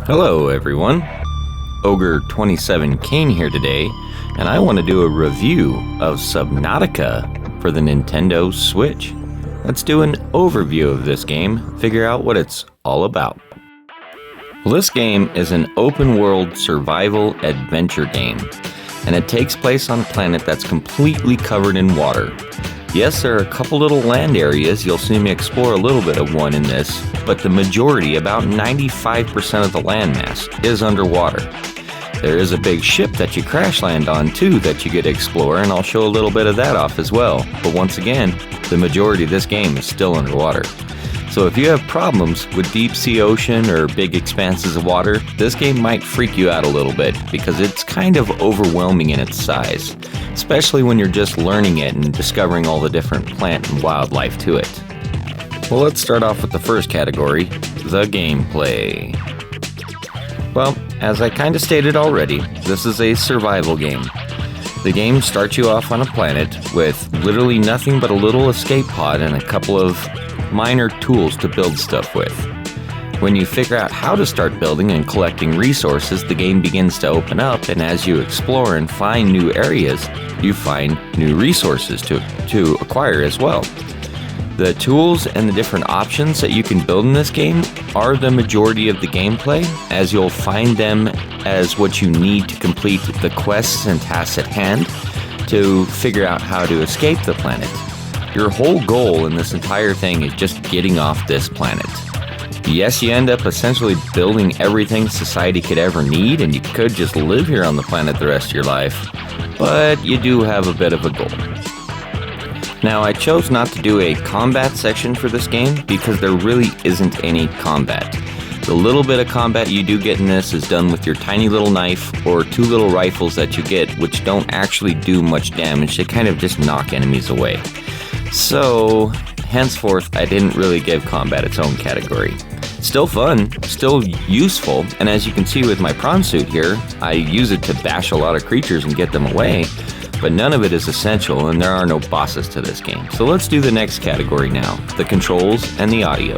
Hello everyone, Ogre27 Kane here today, and I want to do a review of Subnautica for the Nintendo Switch. Let's do an overview of this game, figure out what it's all about. Well, this game is an open-world survival adventure game, and it takes place on a planet that's completely covered in water. Yes, there are a couple little land areas, you'll see me explore a little bit of one in this, but the majority, about 95% of the landmass, is underwater. There is a big ship that you crash land on too that you get to explore, and I'll show a little bit of that off as well. But once again, the majority of this game is still underwater. So if you have problems with deep sea ocean or big expanses of water, this game might freak you out a little bit because it's kind of overwhelming in its size, especially when you're just learning it and discovering all the different plant and wildlife to it. Well, let's start off with the first category, the gameplay. Well, as I kind of stated already, this is a survival game. The game starts you off on a planet with literally nothing but a little escape pod and a couple of minor tools to build stuff with. When you figure out how to start building and collecting resources, the game begins to open up, and as you explore and find new areas, you find new resources to acquire as well. The tools and the different options that you can build in this game are the majority of the gameplay, as you'll find them as what you need to complete the quests and tasks at hand to figure out how to escape the planet. Your whole goal in this entire thing is just getting off this planet. Yes, you end up essentially building everything society could ever need, and you could just live here on the planet the rest of your life, but you do have a bit of a goal. Now, I chose not to do a combat section for this game because there really isn't any combat. The little bit of combat you do get in this is done with your tiny little knife or two little rifles that you get, which don't actually do much damage. They kind of just knock enemies away. So, henceforth, I didn't really give combat its own category. Still fun, still useful, and as you can see with my prawn suit here, I use it to bash a lot of creatures and get them away, but none of it is essential and there are no bosses to this game. So let's do the next category now, the controls and the audio.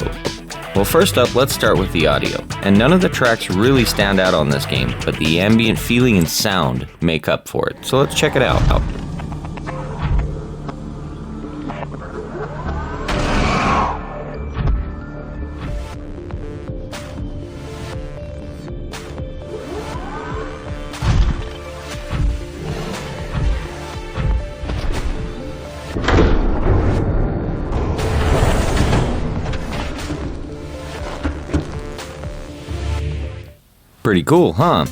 Well, first up, let's start with the audio. And none of the tracks really stand out on this game, but the ambient feeling and sound make up for it. So let's check it out. Pretty cool, huh?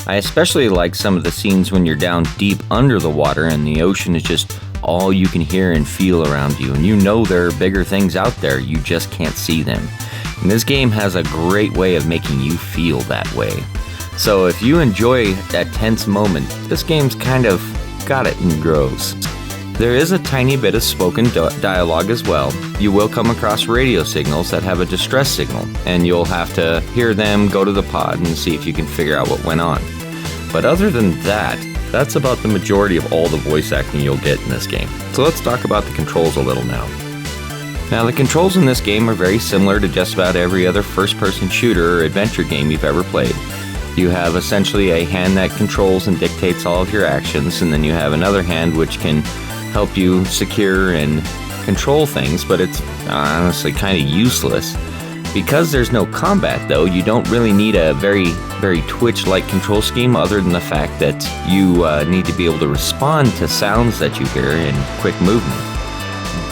I especially like some of the scenes when you're down deep under the water and the ocean is just all you can hear and feel around you, and you know there are bigger things out there, you just can't see them. And this game has a great way of making you feel that way. So if you enjoy that tense moment, this game's kind of got it in droves. There is a tiny bit of spoken dialogue as well. You will come across radio signals that have a distress signal, and you'll have to hear them, go to the pod, and see if you can figure out what went on. But other than that, that's about the majority of all the voice acting you'll get in this game. So let's talk about the controls a little now. Now, the controls in this game are very similar to just about every other first-person shooter or adventure game you've ever played. You have essentially a hand that controls and dictates all of your actions, and then you have another hand which can help you secure and control things, but it's honestly kind of useless. Because there's no combat though, you don't really need a very Twitch-like control scheme other than the fact that you need to be able to respond to sounds that you hear in quick movement.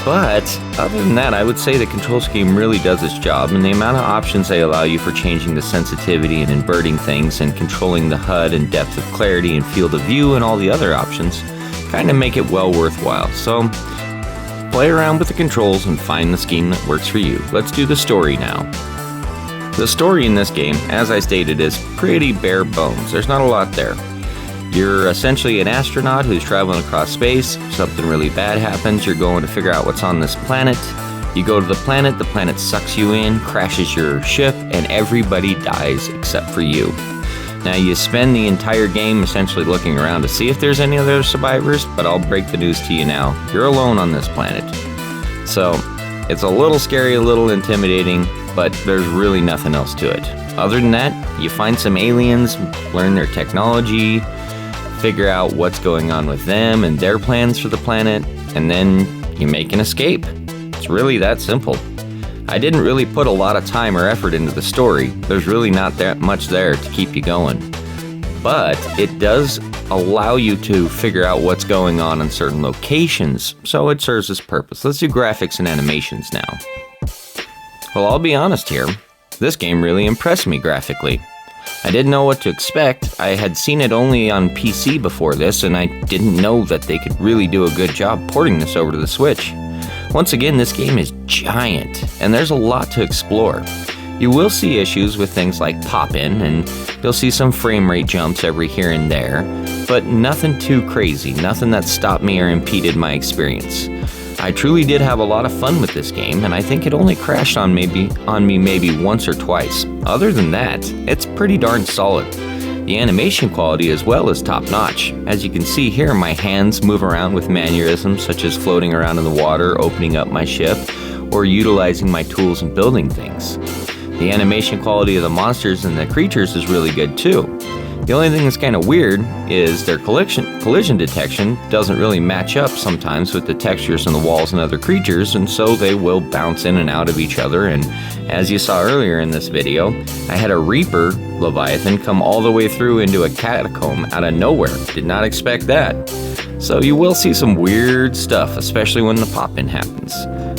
But other than that, I would say the control scheme really does its job, and the amount of options they allow you for changing the sensitivity and inverting things and controlling the HUD and depth of clarity and field of view and all the other options kind of make it well worthwhile. So play around with the controls and find the scheme that works for you. Let's do the story now. The story in this game, as I stated, is pretty bare bones. There's not a lot there. You're essentially an astronaut who's traveling across space. Something really bad happens. You're going to figure out what's on this planet. You go to the planet sucks you in, crashes your ship, and everybody dies except for you. Now you spend the entire game essentially looking around to see if there's any other survivors, but I'll break the news to you now. You're alone on this planet. So, it's a little scary, a little intimidating, but there's really nothing else to it. Other than that, you find some aliens, learn their technology, figure out what's going on with them and their plans for the planet, and then you make an escape. It's really that simple. I didn't really put a lot of time or effort into the story. There's really not that much there to keep you going. But it does allow you to figure out what's going on in certain locations, so it serves its purpose. Let's do graphics and animations now. Well, I'll be honest here. This game really impressed me graphically. I didn't know what to expect. I had seen it only on PC before this, and I didn't know that they could really do a good job porting this over to the Switch. Once again, this game is giant, and there's a lot to explore. You will see issues with things like pop-in, and you'll see some frame rate jumps every here and there, but nothing too crazy, nothing that stopped me or impeded my experience. I truly did have a lot of fun with this game, and I think it only crashed on me maybe once or twice. Other than that, it's pretty darn solid. The animation quality as well is top-notch. As you can see here, my hands move around with mannerisms such as floating around in the water, opening up my ship, or utilizing my tools and building things. The animation quality of the monsters and the creatures is really good too. The only thing that's kind of weird is their collision detection doesn't really match up sometimes with the textures in the walls and other creatures, and so they will bounce in and out of each other. And as you saw earlier in this video, I had a Reaper Leviathan come all the way through into a catacomb out of nowhere. Did not expect that. So you will see some weird stuff, especially when the pop-in happens.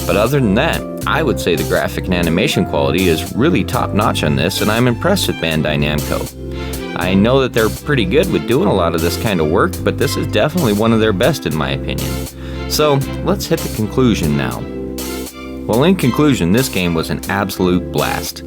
But other than that, I would say the graphic and animation quality is really top-notch on this, and I'm impressed with Bandai Namco. I know that they're pretty good with doing a lot of this kind of work, but this is definitely one of their best in my opinion. So, let's hit the conclusion now. Well, in conclusion, this game was an absolute blast.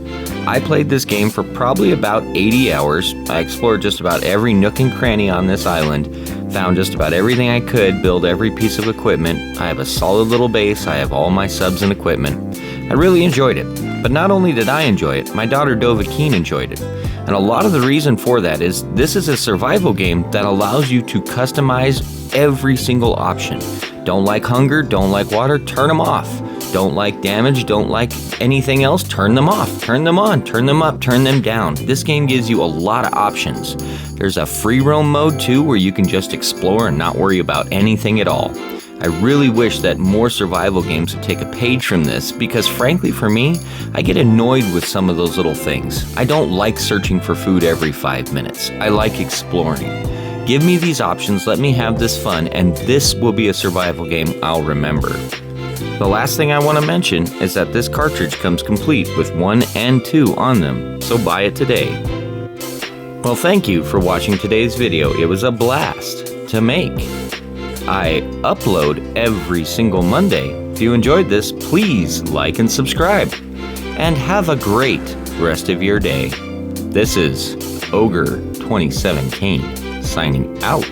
I played this game for probably about 80 hours. I explored just about every nook and cranny on this island, found just about everything I could, build every piece of equipment. I have a solid little base, I have all my subs and equipment. I really enjoyed it. But not only did I enjoy it, my daughter Dovahkiin enjoyed it. And a lot of the reason for that is this is a survival game that allows you to customize every single option. Don't like hunger, don't like water, turn them off. Don't like damage, don't like anything else, turn them off, turn them on, turn them up, turn them down. This game gives you a lot of options. There's a free roam mode too, where you can just explore and not worry about anything at all. I really wish that more survival games would take a page from this, because frankly for me, I get annoyed with some of those little things. I don't like searching for food every 5 minutes. I like exploring. Give me these options, let me have this fun, and this will be a survival game I'll remember. The last thing I want to mention is that this cartridge comes complete with 1 and 2 on them, so buy it today. Well, thank you for watching today's video. It was a blast to make. I upload every single Monday. If you enjoyed this, please like and subscribe. And have a great rest of your day. This is Ogre27 Kane signing out.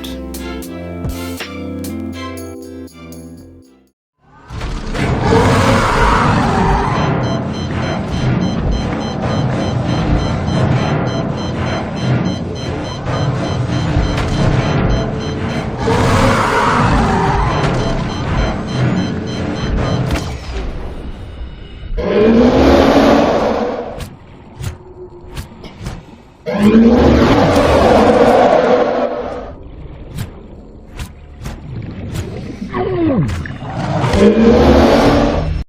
Oh.